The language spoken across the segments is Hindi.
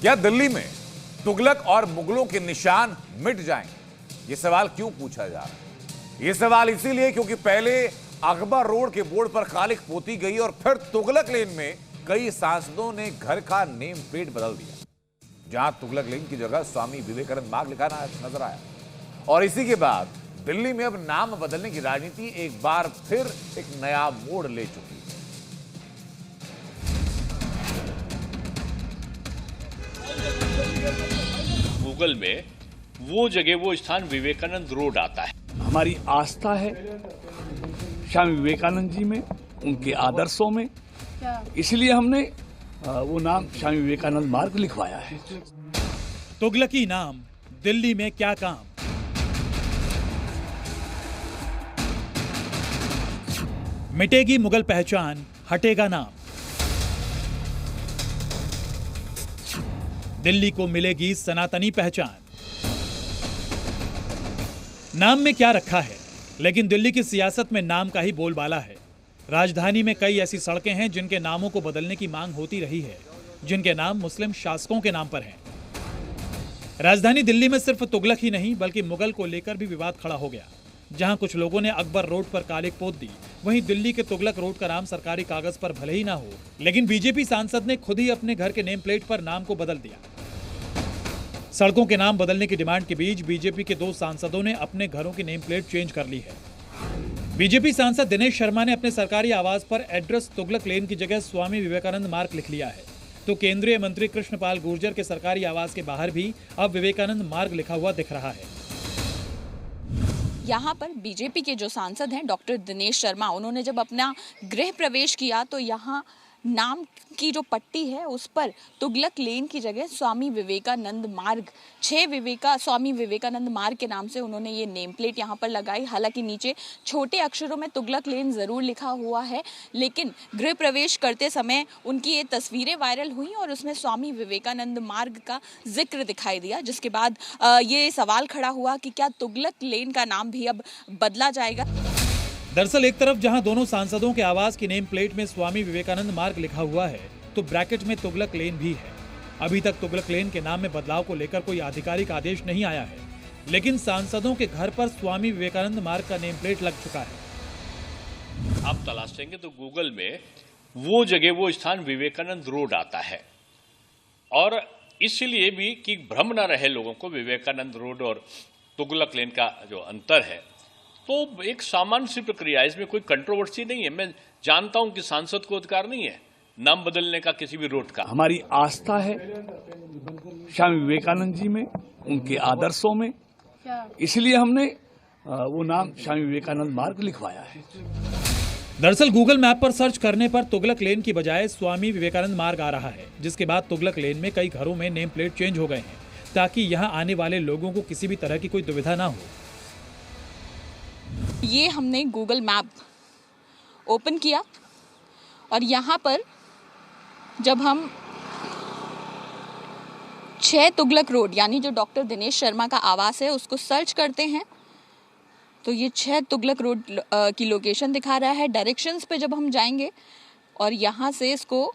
क्या दिल्ली में तुगलक और मुगलों के निशान मिट जाएंगे? ये सवाल क्यों पूछा जा रहा है? ये सवाल इसीलिए क्योंकि पहले अकबर रोड के बोर्ड पर कालिक पोती गई और फिर तुगलक लेन में कई सांसदों ने घर का नेम प्लेट बदल दिया। जहां तुगलक लेन की जगह स्वामी विवेकानंद मार्ग लिखा नजर आया और इसी के बाद दिल्ली में अब नाम बदलने की राजनीति एक बार फिर एक नया मोड़ ले चुकी है। गूगल में वो जगह, वो स्थान विवेकानंद रोड आता है। हमारी आस्था है स्वामी विवेकानंद जी में, उनके आदर्शों में, इसलिए हमने वो नाम स्वामी विवेकानंद मार्ग लिखवाया है। तुगलकी नाम, दिल्ली में क्या काम? मिटेगी मुगल पहचान, हटेगा नाम। दिल्ली को मिलेगी सनातनी पहचान। नाम में क्या रखा है, लेकिन दिल्ली की सियासत में नाम का ही बोलबाला है। राजधानी में कई ऐसी सड़कें हैं जिनके नामों को बदलने की मांग होती रही है, जिनके नाम मुस्लिम शासकों के नाम पर हैं। राजधानी दिल्ली में सिर्फ तुगलक ही नहीं बल्कि मुगल को लेकर भी विवाद खड़ा हो गया। जहां कुछ लोगों ने अकबर रोड पर कालिक पोत दी, वहीं दिल्ली के तुगलक रोड का नाम सरकारी कागज पर भले ही ना हो, लेकिन बीजेपी सांसद ने खुद ही अपने घर के नेम प्लेट पर नाम को बदल दिया। सड़कों के नाम बदलने की डिमांड के बीच बीजेपी के 2 सांसदों ने अपने घरों की नेम प्लेट चेंज कर ली है। बीजेपी सांसद दिनेश शर्मा ने अपने सरकारी आवास पर एड्रेस तुगलक लेन की जगह स्वामी विवेकानंद मार्ग लिख लिया है, तो केंद्रीय मंत्री कृष्णपाल गुर्जर के सरकारी आवास के बाहर भी अब विवेकानंद मार्ग लिखा हुआ दिख रहा है। यहाँ पर बीजेपी के जो सांसद हैं डॉक्टर दिनेश शर्मा, उन्होंने जब अपना गृह प्रवेश किया तो यहाँ नाम की जो पट्टी है उस पर तुगलक लेन की जगह स्वामी विवेकानंद मार्ग, स्वामी विवेकानंद मार्ग के नाम से उन्होंने ये नेम प्लेट यहाँ पर लगाई। हालांकि नीचे छोटे अक्षरों में तुगलक लेन जरूर लिखा हुआ है, लेकिन गृह प्रवेश करते समय उनकी ये तस्वीरें वायरल हुई और उसमें स्वामी विवेकानंद मार्ग का जिक्र दिखाई दिया, जिसके बाद ये सवाल खड़ा हुआ कि क्या तुगलक लेन का नाम भी अब बदला जाएगा। दरअसल एक तरफ जहां दोनों सांसदों के आवास की नेम प्लेट में स्वामी विवेकानंद मार्ग लिखा हुआ है, तो ब्रैकेट में तुगलक लेन भी है। अभी तक तुगलक लेन के नाम में बदलाव को लेकर कोई आधिकारिक आदेश नहीं आया है, लेकिन सांसदों के घर पर स्वामी विवेकानंद मार्ग का नेम प्लेट लग चुका है। आप तलाशेंगे तो गूगल में वो जगह, वो स्थान विवेकानंद रोड आता है, और इसलिए भी कि भ्रम न रहे लोगों को विवेकानंद रोड और तुगलक लेन का जो अंतर है, तो एक सामान्य सी प्रक्रिया है, इसमें कोई कंट्रोवर्सी नहीं है। मैं जानता हूं कि सांसद को अधिकार नहीं है नाम बदलने का किसी भी रोड का। हमारी आस्था है स्वामी विवेकानंद जी में, उनके आदर्शों में, इसलिए हमने वो नाम स्वामी विवेकानंद मार्ग लिखवाया है। दरअसल गूगल मैप पर सर्च करने पर तुगलक लेन की बजाय स्वामी विवेकानंद मार्ग आ रहा है, जिसके बाद तुगलक लेन में कई घरों में नेम प्लेट चेंज हो गए हैं, ताकि यहाँ आने वाले लोगों को किसी भी तरह की कोई दुविधा ना हो। ये हमने गूगल मैप ओपन किया और यहाँ पर जब हम 6 तुगलक रोड यानी जो डॉक्टर दिनेश शर्मा का आवास है उसको सर्च करते हैं तो ये 6 तुगलक रोड की लोकेशन दिखा रहा है। डायरेक्शंस पे जब हम जाएंगे और यहाँ से इसको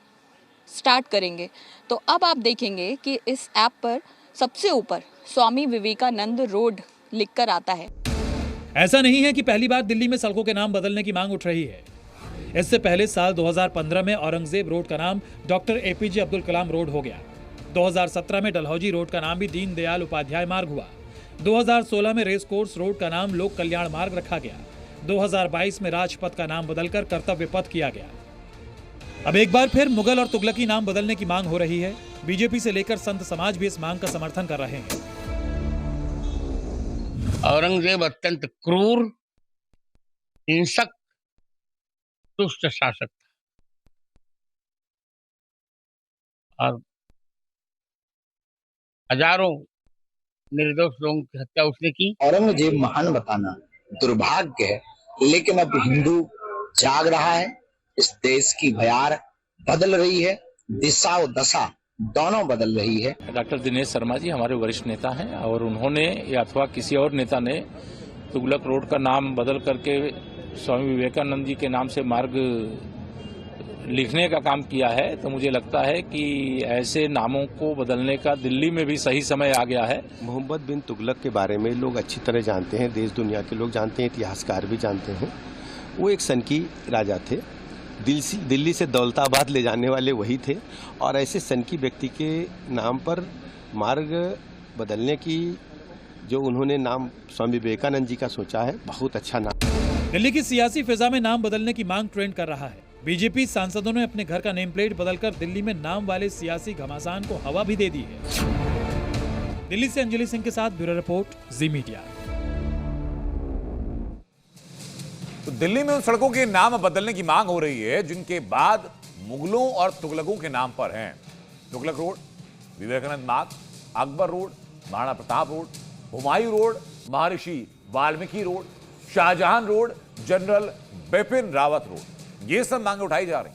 स्टार्ट करेंगे तो अब आप देखेंगे कि इस ऐप पर सबसे ऊपर स्वामी विवेकानंद रोड लिखकर आता है। ऐसा नहीं है कि पहली बार दिल्ली में सड़कों के नाम बदलने की मांग उठ रही है। इससे पहले साल 2015 में औरंगजेब रोड का नाम doctor APJ Abdul Kalam road हो गया। 2017 में डलहौजी रोड का नाम भी दीनदयाल उपाध्याय मार्ग हुआ। 2016 में रेस कोर्स रोड का नाम लोक कल्याण मार्ग रखा गया। 2022 में राजपथ का नाम बदलकर कर्तव्य पथ किया गया। अब एक बार फिर मुगल और तुगलकी नाम बदलने की मांग हो रही है। बीजेपी से लेकर संत समाज भी इस मांग का समर्थन कर रहे हैं। औरंगजेब अत्यंत क्रूर, हिंसक, दुष्ट शासक था और हजारों निर्दोष लोगों की हत्या उसने की। औरंगजेब महान बताना दुर्भाग्य है, लेकिन अब हिंदू जाग रहा है। इस देश की भयार बदल रही है, दिशा और दशा दोनों बदल रही है। डॉक्टर दिनेश शर्मा जी हमारे वरिष्ठ नेता हैं और उन्होंने या अथवा किसी और नेता ने तुगलक रोड का नाम बदल करके स्वामी विवेकानंद जी के नाम से मार्ग लिखने का काम किया है, तो मुझे लगता है कि ऐसे नामों को बदलने का दिल्ली में भी सही समय आ गया है। मोहम्मद बिन तुगलक के बारे में लोग अच्छी तरह जानते हैं, देश दुनिया के लोग जानते हैं, इतिहासकार भी जानते हैं। वो एक सनकी राजा थे, दिल्ली से दौलताबाद ले जाने वाले वही थे, और ऐसे सनकी व्यक्ति के नाम पर मार्ग बदलने की जो उन्होंने नाम स्वामी विवेकानंद जी का सोचा है, बहुत अच्छा नाम। दिल्ली की सियासी फिजा में नाम बदलने की मांग ट्रेंड कर रहा है। बीजेपी सांसदों ने अपने घर का नेम प्लेट बदलकर दिल्ली में नाम वाले सियासी घमासान को हवा भी दे दी है। दिल्ली से अंजलि सिंह के साथ ब्यूरो रिपोर्ट, जी मीडिया। तो दिल्ली में उन सड़कों के नाम बदलने की मांग हो रही है जिनके बाद मुगलों और तुगलकों के नाम पर हैं। तुगलक रोड, विवेकानंद मार्ग, Akbar road, Maharana Pratap road, Humayun road, Maharshi Valmiki road, Shahjahan road, general Bipin Rawat road, ये सब मांगे उठाई जा रही।